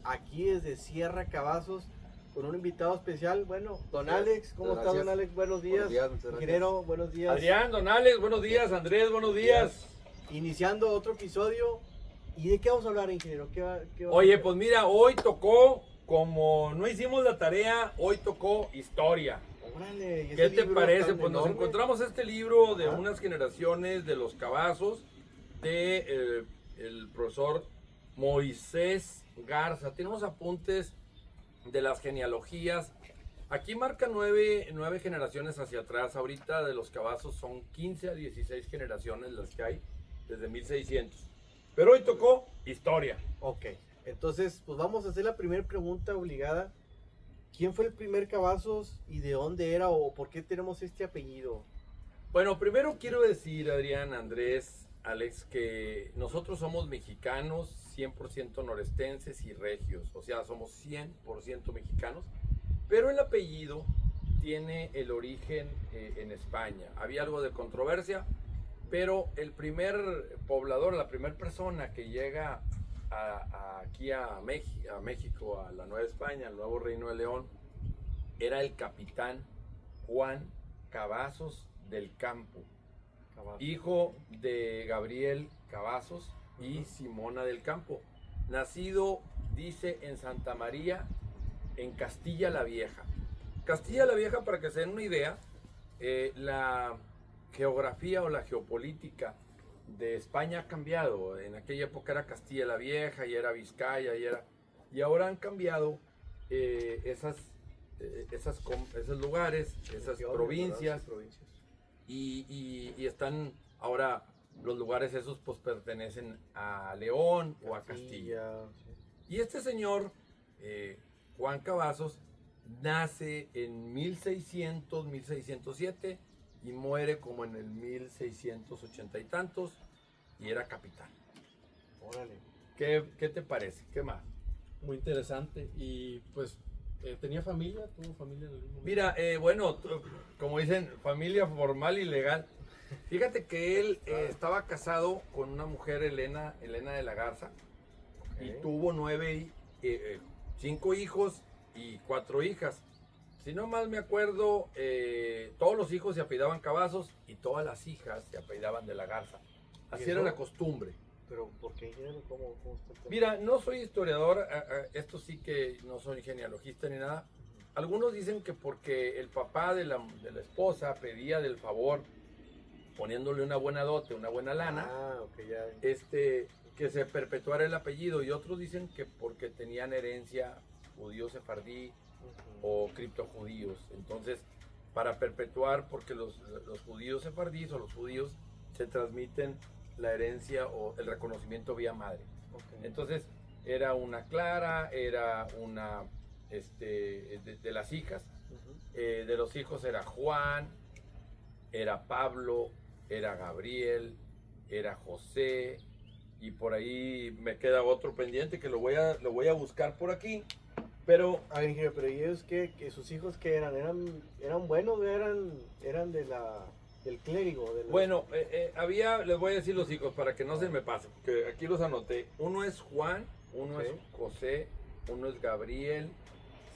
aquí desde Sierra Cavazos con un invitado especial. Bueno, don Alex, ¿cómo está, don Alex? Buenos días. Ingeniero, buenos días. Adrián, don Alex, buenos días. Andrés, buenos días. Iniciando otro episodio. ¿Y de qué vamos a hablar, ingeniero? Oye, pues mira, hoy tocó, como no hicimos la tarea, hoy tocó historia. Órale, ¿Qué te parece? Pues nos enorme. encontramos este libro de unas generaciones de los Cavazos de el profesor Moisés Garza. Tiene unos apuntes de las genealogías. Aquí marca nueve generaciones hacia atrás. Ahorita de los Cavazos son 15 a 16 generaciones las que hay desde 1600. Pero hoy tocó historia. Ok, entonces pues vamos a hacer la primera pregunta obligada. ¿Quién fue el primer Cavazos y de dónde era o por qué tenemos este apellido? Bueno, primero quiero decir, Adrián, Andrés, Alex, que nosotros somos mexicanos, 100% norestenses y regios. O sea, somos 100% mexicanos. Pero el apellido tiene el origen en España. Había algo de controversia, pero el primer poblador, la primera persona que llega aquí a México, a la Nueva España, al nuevo Reino de León, era el capitán Juan Cavazos del Campo, hijo de Gabriel Cavazos y Simona del Campo, nacido, dice, en Santa María, en Castilla la Vieja. Castilla la Vieja, para que se den una idea, la geografía o la geopolítica de España ha cambiado. En aquella época era Castilla la Vieja y era Vizcaya y ahora han cambiado esos lugares, esas provincias, y están ahora los lugares esos pues pertenecen a León o a Castilla. Y este señor Juan Cavazos nace en 1600, 1607 y muere como en el 1680 y tantos y era capitán. Órale. ¿Qué te parece? ¿Qué más? Muy interesante. Y pues, ¿tenía familia? ¿Tuvo familia en algún momento? Mira, bueno, como dicen, familia formal y legal. Fíjate que él estaba casado con una mujer, Elena de la Garza, y tuvo 5 hijos y 4 hijas. Si no mal me acuerdo, todos los hijos se apellidaban Cavazos y todas las hijas se apellidaban de la Garza. Así era la costumbre. Pero ¿por qué, ingeniero? ¿Cómo está el tema? Mira, no soy historiador, esto sí que no soy genealogista ni nada. Algunos dicen que porque el papá de la esposa pedía del favor, poniéndole una buena dote, una buena lana, que se perpetuara el apellido, y otros dicen que porque tenían herencia judío sefardí o criptojudíos. Entonces, para perpetuar, porque los judíos sefardíes o los judíos se transmiten la herencia o el reconocimiento vía madre. Entonces, era una Clara, era una de las hijas, de los hijos era Juan, era Pablo, era Gabriel, era José, y por ahí me queda otro pendiente que lo voy a buscar por aquí. Pero, ingeniero, pero ¿y ellos que sus hijos qué eran? ¿Eran buenos? ¿Eran del clérigo? Bueno, les voy a decir los hijos para que no se me pase, porque aquí los anoté. Uno es Juan, uno es José, uno es Gabriel,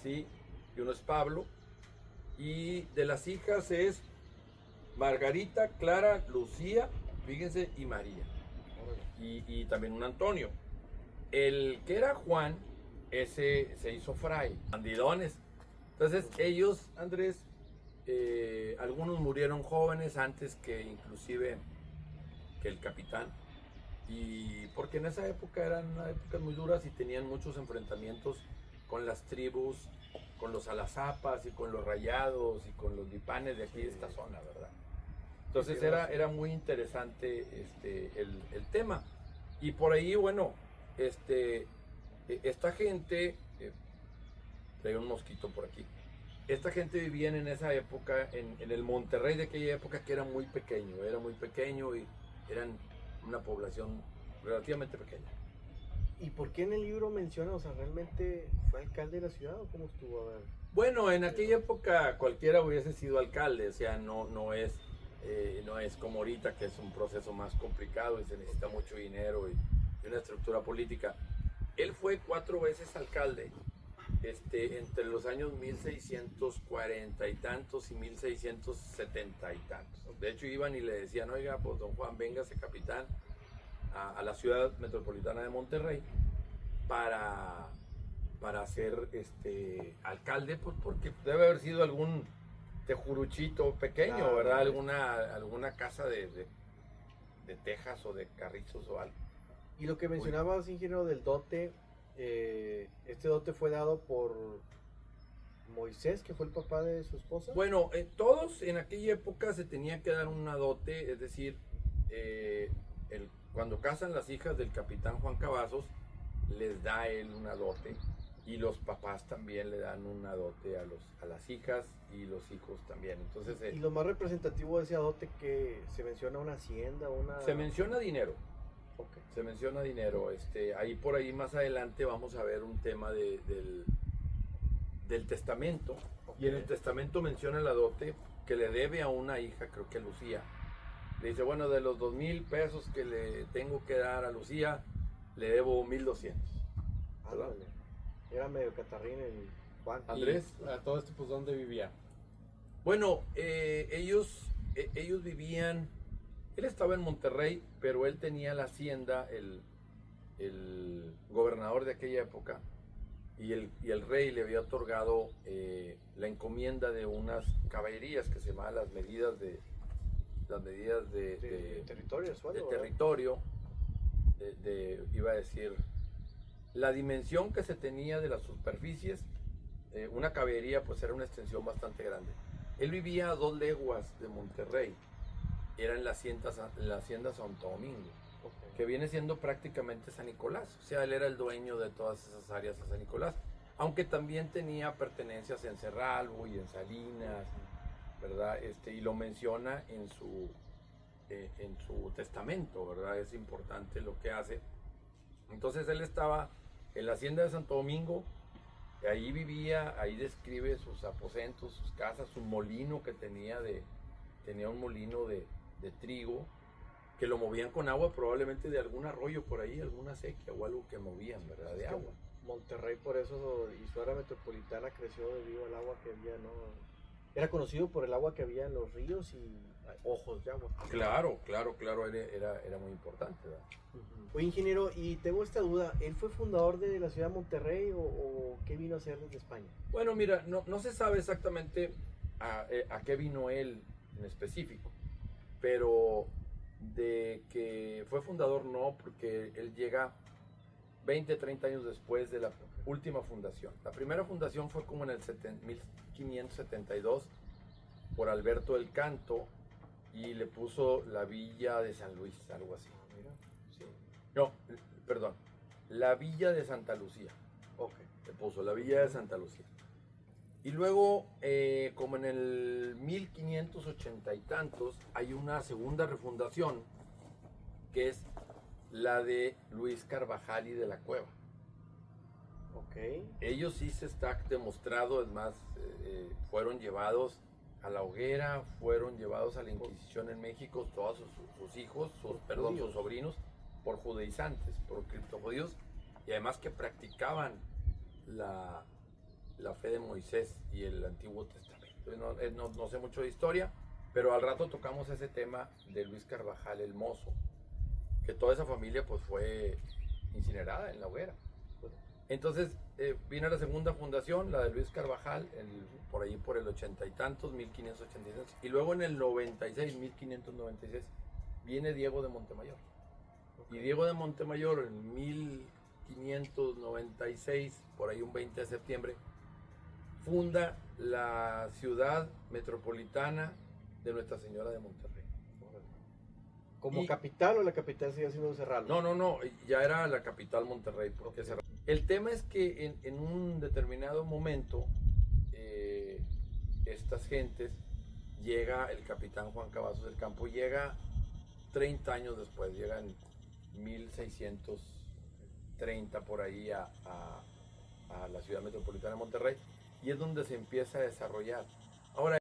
¿sí? Y uno es Pablo. Y de las hijas es Margarita, Clara, Lucía, fíjense, y María. Y también un Antonio. El que era Juan, ese se hizo fray, bandidones. Entonces ellos, Andrés, algunos murieron jóvenes antes que inclusive que el capitán, y porque en esa época eran épocas muy duras y tenían muchos enfrentamientos con las tribus, con los alazapas y con los rayados y con los lipanes de aquí de esta zona, ¿verdad? Entonces era muy interesante el tema. Y por ahí, bueno, esta gente, traigo un mosquito por aquí, esta gente vivía en esa época, en el Monterrey de aquella época, que era muy pequeño y eran una población relativamente pequeña. ¿Y por qué en el libro menciona, o sea, realmente fue alcalde de la ciudad o cómo estuvo? A ver. Bueno, en aquella época cualquiera hubiese sido alcalde, o sea, no es como ahorita, que es un proceso más complicado y se necesita mucho dinero y una estructura política. él fue 4 veces alcalde, entre los años 1640 y tantos y 1670 y tantos. De hecho iban y le decían, oiga, pues don Juan, véngase capitán a la ciudad metropolitana de Monterrey para ser alcalde, pues porque debe haber sido algún tejuruchito pequeño, Claro, ¿verdad? Alguna casa de tejas o de carrizos o algo. Y lo que mencionabas, ingeniero, del dote, este dote fue dado por Moisés, que fue el papá de su esposa. Bueno, todos en aquella época se tenía que dar una dote, es decir, cuando casan las hijas del capitán Juan Cavazos, les da él una dote, y los papás también le dan una dote a las hijas y los hijos también. Entonces, Y lo más representativo de ese dote, que se menciona una hacienda, se menciona dinero. Ok. Se menciona dinero. Ahí por ahí más adelante vamos a ver un tema del testamento. Ok. Y en el testamento menciona la dote que le debe a una hija, creo que a Lucía. Le dice, bueno, de los 2,000 pesos que le tengo que dar a Lucía, le debo 1,200. Ándale. Era medio catarrín el Juan. Andrés. Y a todo esto, pues, ¿dónde vivía? Bueno, ellos vivían, él estaba en Monterrey, pero él tenía la hacienda, el gobernador de aquella época, y el rey le había otorgado la encomienda de unas caballerías que se llamaban las medidas de territorio, de suelo, ¿verdad? territorio, iba a decir, la dimensión que se tenía de las superficies. Una caballería pues era una extensión bastante grande. Él vivía a 2 leguas de Monterrey, era en la hacienda Santo Domingo, Ok. que viene siendo prácticamente San Nicolás. O sea, él era el dueño de todas esas áreas de San Nicolás, aunque también tenía pertenencias en Cerralbo y en Salinas, ¿verdad? Y lo menciona en su testamento, ¿verdad? Es importante lo que hace. Entonces él estaba en la hacienda de Santo Domingo, ahí vivía, ahí describe sus aposentos, sus casas, su molino que tenía un molino de trigo, que lo movían con agua, probablemente de algún arroyo por ahí, alguna sequía o algo que movían, ¿verdad? De agua. Monterrey, por eso, y su área metropolitana creció debido al agua que había, ¿no? Era conocido por el agua que había en los ríos y ojos de agua. Claro, era muy importante, ¿verdad? Oye, ingeniero, y tengo esta duda, ¿él fue fundador de la ciudad de Monterrey o qué vino a hacer desde España? Bueno, mira, no se sabe exactamente a qué vino él en específico, pero de que fue fundador no, porque él llega 20, 30 años después de la última fundación. La primera fundación fue como en el 1572 por Alberto del Canto, y le puso la Villa de San Luis, algo así. Sí. No, perdón, la Villa de Santa Lucía. Ok. Le puso la Villa de Santa Lucía. Y luego, como en el 1580 y tantos, hay una segunda refundación, que es la de Luis Carvajal y de la Cueva. Ok. Ellos sí se está demostrado, es más, fueron llevados a la hoguera, fueron llevados a la Inquisición en México, todos sus hijos, sus sobrinos, por judaizantes, por criptojudíos, y además que practicaban la fe de Moisés y el Antiguo Testamento. No sé mucho de historia, pero al rato tocamos ese tema de Luis Carvajal el Mozo, que toda esa familia pues fue incinerada en la hoguera. Entonces vino la segunda fundación, la de Luis Carvajal, por ahí por el 80 y tantos, 1586, y luego en el 1596, viene Diego de Montemayor. Y Diego de Montemayor en 1596, por ahí un 20 de septiembre, funda la ciudad metropolitana de Nuestra Señora de Monterrey. ¿Como capital o la capital sigue siendo Cerralbo? No, ya era la capital Monterrey. Porque el tema es que en un determinado momento, estas gentes, llega el capitán Juan Cavazos del Campo, llega 30 años después, llega en 1630 por ahí a la ciudad metropolitana de Monterrey, y es donde se empieza a desarrollar. Ahora,